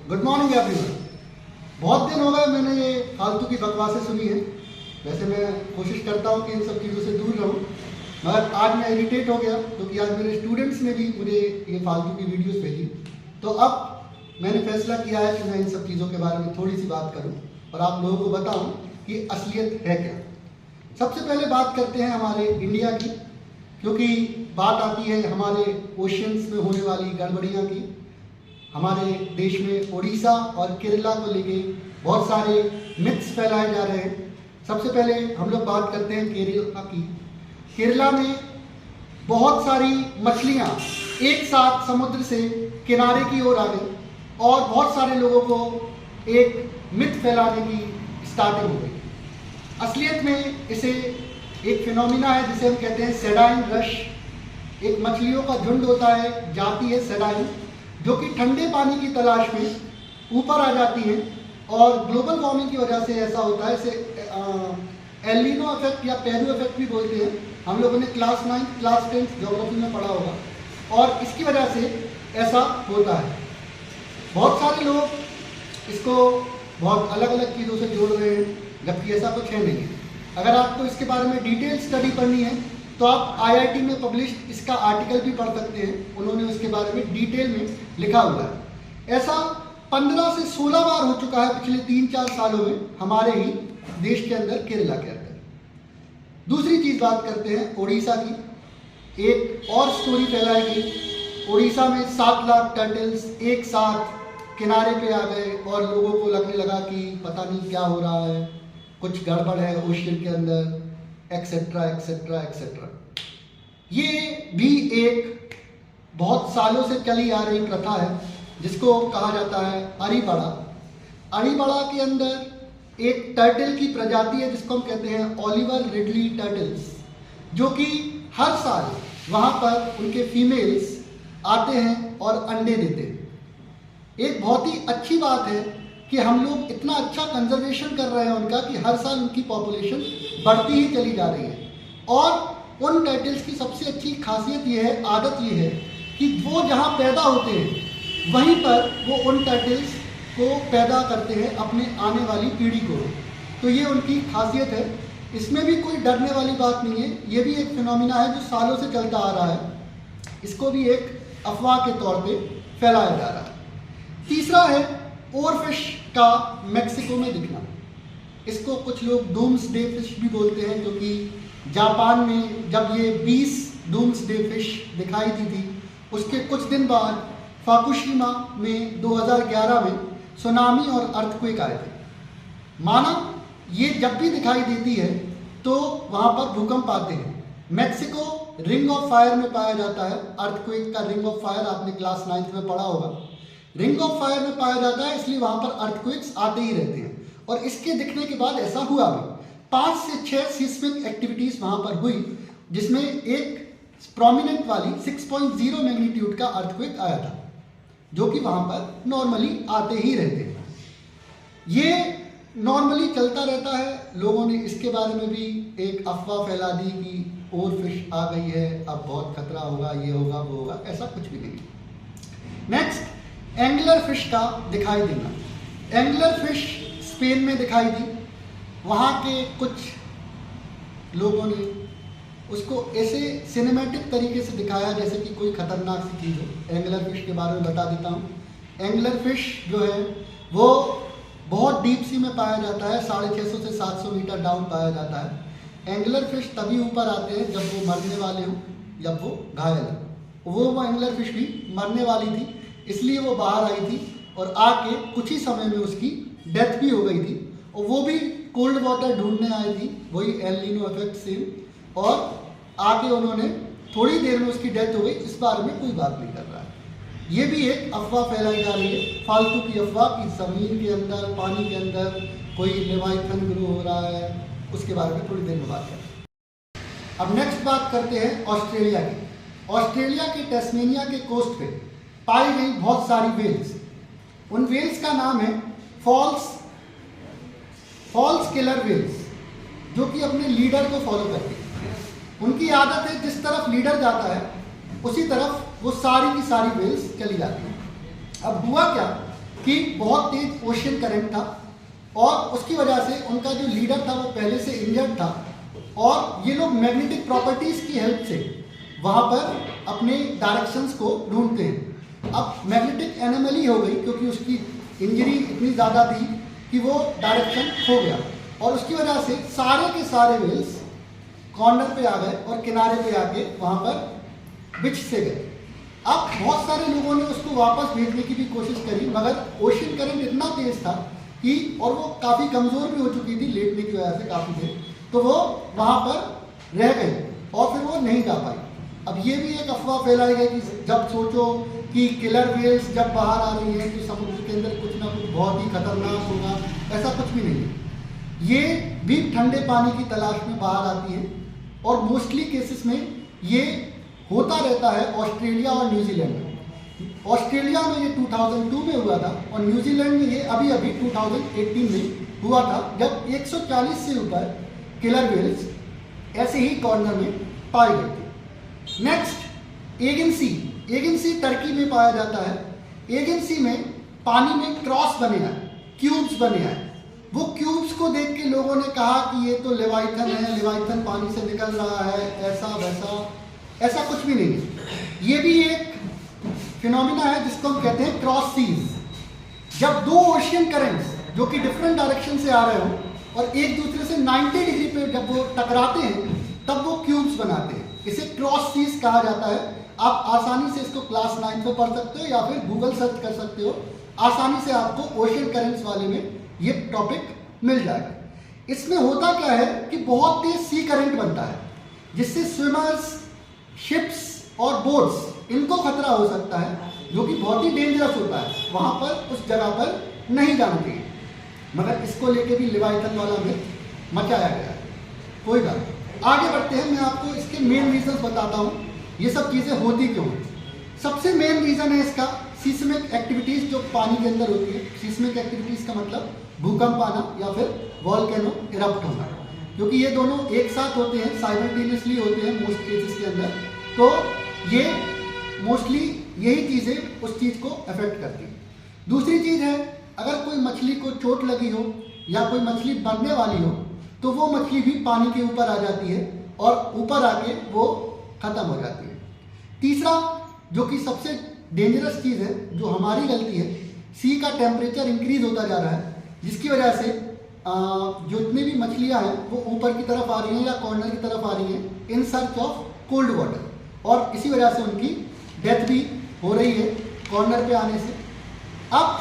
Good morning everyone. बहुत दिन हो गए मैंने ये फालतू की बकवासें सुनी है। वैसे मैं कोशिश करता हूँ कि इन सब चीज़ों से दूर रहूँ, मगर आज मैं इरिटेट हो गया क्योंकि आज मेरे स्टूडेंट्स ने भी मुझे ये फालतू की वीडियोस भेजी। तो अब मैंने फैसला किया है कि मैं इन सब चीज़ों के बारे में थोड़ी सी बात करूँ और आप लोगों को बताऊँ कि असलियत है क्या। सबसे पहले बात करते हैं हमारे इंडिया की, क्योंकि बात आती है हमारे ओशियंस में होने वाली गड़बड़ियाँ की। हमारे देश में उड़ीसा और केरला को लेके बहुत सारे मिथ्स फैलाए जा रहे हैं। सबसे पहले हम लोग बात करते हैं केरला की। केरला में बहुत सारी मछलियाँ एक साथ समुद्र से किनारे की ओर आ गई और बहुत सारे लोगों को एक मिथ फैलाने की स्टार्टिंग हो गई। असलियत में इसे एक फिनोमिना है जिसे हम कहते हैं सेडाइन रश। एक मछलियों का झुंड होता है, जाति है सेडाइन, जो कि ठंडे पानी की तलाश में ऊपर आ जाती हैं और ग्लोबल वार्मिंग की वजह से ऐसा होता है। इसे एल नीनो इफेक्ट या पेरू इफेक्ट भी बोलते हैं। हम लोगों ने क्लास 9 क्लास 10 ज्योग्राफी में पढ़ा होगा और इसकी वजह से ऐसा होता है। बहुत सारे लोग इसको बहुत अलग अलग चीज़ों से जोड़ रहे हैं, जबकि ऐसा कुछ है नहीं है। अगर आपको इसके बारे में डिटेल स्टडी पढ़नी है तो आप IIT में पब्लिश्ड इसका आर्टिकल भी पढ़ सकते हैं। उन्होंने उसके बारे में डिटेल में लिखा हुआ है। ऐसा 15 से 16 बार हो चुका है पिछले 3-4 सालों में हमारे ही देश के अंदर, केरला के अंदर। दूसरी चीज़ बात करते हैं उड़ीसा की। एक और स्टोरी फैलाई गई। उड़ीसा में 7 लाख टर्टल्स एक साथ किनारे पे आ गए और लोगों को लगने लगा कि पता नहीं क्या हो रहा है, कुछ गड़बड़ है ओशियन के अंदर, एक्सेट्रा एक्सेट्रा एक्सेट्रा। ये भी एक बहुत सालों से चली आ रही प्रथा है जिसको कहा जाता है अरीबड़ा। अरीबड़ा के अंदर एक टर्टल की प्रजाति है जिसको हम कहते हैं ओलिवर रिडली टर्टल्स, जो कि हर साल वहाँ पर उनके फीमेल्स आते हैं और अंडे देते हैं। एक बहुत ही अच्छी बात है कि हम लोग इतना अच्छा कंजर्वेशन कर रहे हैं उनका कि हर साल उनकी पॉपुलेशन बढ़ती ही चली जा रही है। और उन टर्टल्स की सबसे अच्छी खासियत ये है, आदत ये है कि वो जहाँ पैदा होते हैं वहीं पर वो उन टर्टल्स को पैदा करते हैं अपने आने वाली पीढ़ी को। तो ये उनकी खासियत है। इसमें भी कोई डरने वाली बात नहीं है। ये भी एक फिनोमिना है जो सालों से चलता आ रहा है। इसको भी एक अफवाह के तौर पे फैलाया जा रहा है। तीसरा है ओवरफिश का मेक्सिको में दिखना। इसको कुछ लोग डूम्सडे फिश भी बोलते हैं, क्योंकि जापान में जब ये 20 डूम्सडे फिश दिखाई दी थी उसके कुछ दिन बाद फुकुशिमा में 2011 में सुनामी और अर्थक्वेक आए थे। माना ये जब भी दिखाई देती है तो वहाँ पर भूकंप आते हैं। मेक्सिको रिंग ऑफ फायर में पाया जाता है। अर्थक्वेक का रिंग ऑफ फायर आपने क्लास 9 में पढ़ा होगा। रिंग ऑफ फायर में पाया जाता है, इसलिए वहाँ पर अर्थक्वेक्स आते ही रहते हैं। और इसके दिखने के बाद ऐसा हुआ भी 5 से 6 सीस्मिक एक्टिविटीज़ वहाँ पर हुई, जिसमें एक प्रोमिनेंट वाली 6.0 मैग्नीट्यूड का अर्थक्वेक आया था, जो कि वहाँ पर नॉर्मली आते ही रहते हैं। ये नॉर्मली चलता रहता है। लोगों ने इसके बारे में भी एक अफवाह फैला दी कि ओवरफिश आ गई है, अब बहुत खतरा होगा, ये होगा वो होगा। ऐसा कुछ भी नहीं। नेक्स्ट, एंगलर फिश का दिखाई देना। एंगलर फिश स्पेन में दिखाई दी। वहाँ के कुछ लोगों ने उसको ऐसे सिनेमैटिक तरीके से दिखाया जैसे कि कोई खतरनाक सी चीज़ हो। एंगलर फिश के बारे में बता देता हूँ। एंगलर फिश जो है वो बहुत डीप सी में पाया जाता है, 650 से 700 मीटर डाउन पाया जाता है। एंगलर फिश तभी ऊपर आते हैं जब वो मरने वाले हों, जब वो घायल हो। वो एंगलर फिश भी मरने वाली थी, इसलिए वो बाहर आई थी और आके कुछ ही समय में उसकी डेथ भी हो गई थी। और वो भी कोल्ड वाटर ढूंढने आई थी, वही एल नीनो इफेक्ट सेम, और आके उन्होंने थोड़ी देर में उसकी डेथ हो गई। इस बारे में कोई बात नहीं कर रहा है। ये भी एक अफवाह फैलाई जा रही है, फालतू की अफवाह कि ज़मीन के अंदर, पानी के अंदर कोई लेवाइथन ग्रो हो रहा है। उसके बारे में थोड़ी देर में बात करें। अब नेक्स्ट बात करते हैं ऑस्ट्रेलिया की। ऑस्ट्रेलिया के टैस्मेनिया के कोस्ट पे पाई गई बहुत सारी वेल्स। उन वेल्स का नाम है फॉल्स किलर वेल्स, जो कि अपने लीडर को फॉलो करती है। उनकी आदत है जिस तरफ लीडर जाता है उसी तरफ वो सारी की सारी वेल्स चली जाती हैं। अब हुआ क्या कि बहुत तेज ओशियन करंट था और उसकी वजह से उनका जो लीडर था वो पहले से इंजर्ड था और ये लोग मैग्नेटिक प्रॉपर्टीज की हेल्प से वहाँ पर अपने डायरेक्शंस को ढूंढते हैं। अब मैग्नेटिक एनोमली हो गई क्योंकि उसकी इंजरी इतनी ज़्यादा थी कि वो डायरेक्शन खो गया और उसकी वजह से सारे के सारे व्हेल्स कॉर्नर पे आ गए और किनारे पे आके वहाँ पर बिछ से गए। अब बहुत सारे लोगों ने उसको वापस भेजने की भी कोशिश करी मगर ओशियन करंट इतना तेज था कि और वो काफ़ी कमज़ोर भी हो चुकी थी लेटने की वजह से काफ़ी देर, तो वो वहाँ पर रह गई और फिर वो नहीं जा पाई। अब ये भी एक अफवाह फैलाई है कि जब सोचो कि किलर व्हेल्स जब बाहर आ रही हैं तो समुद्र के अंदर कुछ ना कुछ बहुत ही खतरनाक होगा, ऐसा कुछ भी नहीं है। ये भी ठंडे पानी की तलाश में बाहर आती हैं और मोस्टली केसेस में ये होता रहता है ऑस्ट्रेलिया और न्यूजीलैंड में। ऑस्ट्रेलिया में ये 2002 में हुआ था और न्यूजीलैंड में ये अभी 2018 में हुआ था जब 140 से ऊपर किलर व्हेल्स ऐसे ही कॉर्नर में पाई गई थी। नेक्स्ट एगेन सी टर्की में पाया जाता है। एगेन सी में पानी में क्रॉस बने हैं, क्यूब्स बने हैं। वो क्यूब्स को देख के लोगों ने कहा कि ये तो लेवाइथन है, लेवाइथन पानी से निकल रहा है, ऐसा वैसा, ऐसा कुछ भी नहीं है। ये भी एक फिनोमिना है जिसको हम कहते हैं क्रॉस सीज। जब दो ओशियन करंट्स जो कि डिफरेंट डायरेक्शन से आ रहे हो और एक दूसरे से 90 डिग्री पे जब वो टकराते हैं तब वो क्यूब्स बनाते हैं, इसे क्रॉस सीज कहा जाता है। आप आसानी से इसको क्लास 9 में पढ़ सकते हो या फिर गूगल सर्च कर सकते हो, आसानी से आपको ओशियन करंट्स वाले में ये टॉपिक मिल जाएगा। इसमें होता क्या है कि बहुत तेज सी करंट बनता है जिससे स्विमर्स, शिप्स और बोट्स इनको खतरा हो सकता है, जो कि बहुत ही डेंजरस होता है। वहाँ पर उस जगह पर नहीं जाना चाहिए, मगर इसको लेके भी लेवाइथन वाला मिथ मचाया गया है। कोई बात नहीं, आगे बढ़ते हैं। मैं आपको इसके मेन रीजन बताता हूँ ये सब चीज़ें होती क्यों हैं। सबसे मेन रीज़न है इसका सीस्मिक एक्टिविटीज़ जो पानी के अंदर होती है। सीस्मिक एक्टिविटीज़ का मतलब भूकंप आना या फिर वॉल्केनो इरप्ट होना, क्योंकि ये दोनों एक साथ होते हैं, साइमल्टेनियसली होते हैं मोस्ट केसेस के अंदर। तो ये मोस्टली यही चीज़ें उस चीज़ को अफेक्ट करती हैं। दूसरी चीज़ है, अगर कोई मछली को चोट लगी हो या कोई मछली मरने वाली हो तो वो मछली भी पानी के ऊपर आ जाती है और ऊपर आके वो ख़त्म हो जाती है। तीसरा जो कि सबसे डेंजरस चीज़ है, जो हमारी गलती है, सी का टेम्परेचर इंक्रीज होता जा रहा है, जिसकी वजह से जो इतनी भी मछलियाँ हैं वो ऊपर की तरफ आ रही हैं या कॉर्नर की तरफ आ रही हैं in search of cold water, और इसी वजह से उनकी डेथ भी हो रही है कॉर्नर पे आने से। अब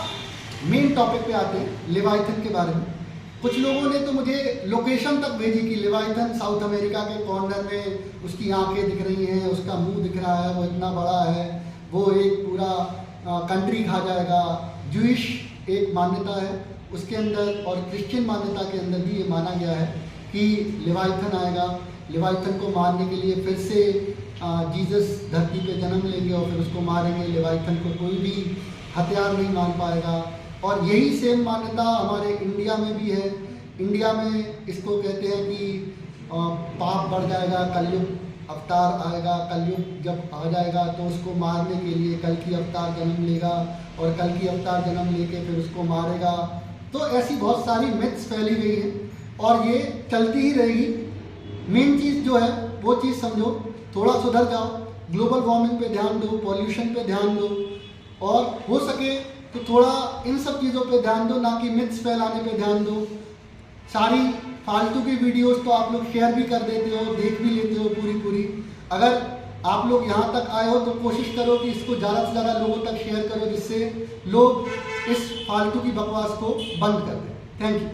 मेन टॉपिक पे आते हैं लेवाइथन के बारे में। कुछ लोगों ने तो मुझे लोकेशन तक भेजी कि लेवाइथन साउथ अमेरिका के कॉर्नर में उसकी आंखें दिख रही हैं, उसका मुंह दिख रहा है, वो इतना बड़ा है, वो एक पूरा कंट्री खा जाएगा। जूइश एक मान्यता है उसके अंदर और क्रिश्चियन मान्यता के अंदर भी ये माना गया है कि लेवाइथन आएगा, लेवाइथन को मारने के लिए फिर से जीसस धरती पे जन्म लेंगे और फिर उसको मारेंगे। लेवाइथन को कोई भी हथियार नहीं मार पाएगा। और यही सेम मान्यता हमारे इंडिया में भी है। इंडिया में इसको कहते हैं कि पाप बढ़ जाएगा, कलयुग अवतार आएगा, कलयुग जब आ जाएगा तो उसको मारने के लिए कल की अवतार जन्म लेगा और कल की अवतार जन्म लेके फिर उसको मारेगा। तो ऐसी बहुत सारी मिथ्स फैली गई हैं और ये चलती ही रहेगी। मेन चीज़ जो है वो चीज़ समझो, थोड़ा सुधर जाओ, ग्लोबल वार्मिंग पे ध्यान दो, पॉल्यूशन पे ध्यान दो, और हो सके तो थोड़ा इन सब चीज़ों पे ध्यान दो, ना कि मिथ्स फैलाने पे ध्यान दो। सारी फालतू की वीडियोस तो आप लोग शेयर भी कर देते हो, देख भी लेते हो पूरी। अगर आप लोग यहाँ तक आए हो तो कोशिश करो कि इसको ज़्यादा से ज़्यादा लोगों तक शेयर करो, जिससे लोग इस फालतू की बकवास को बंद कर दें। Thank you.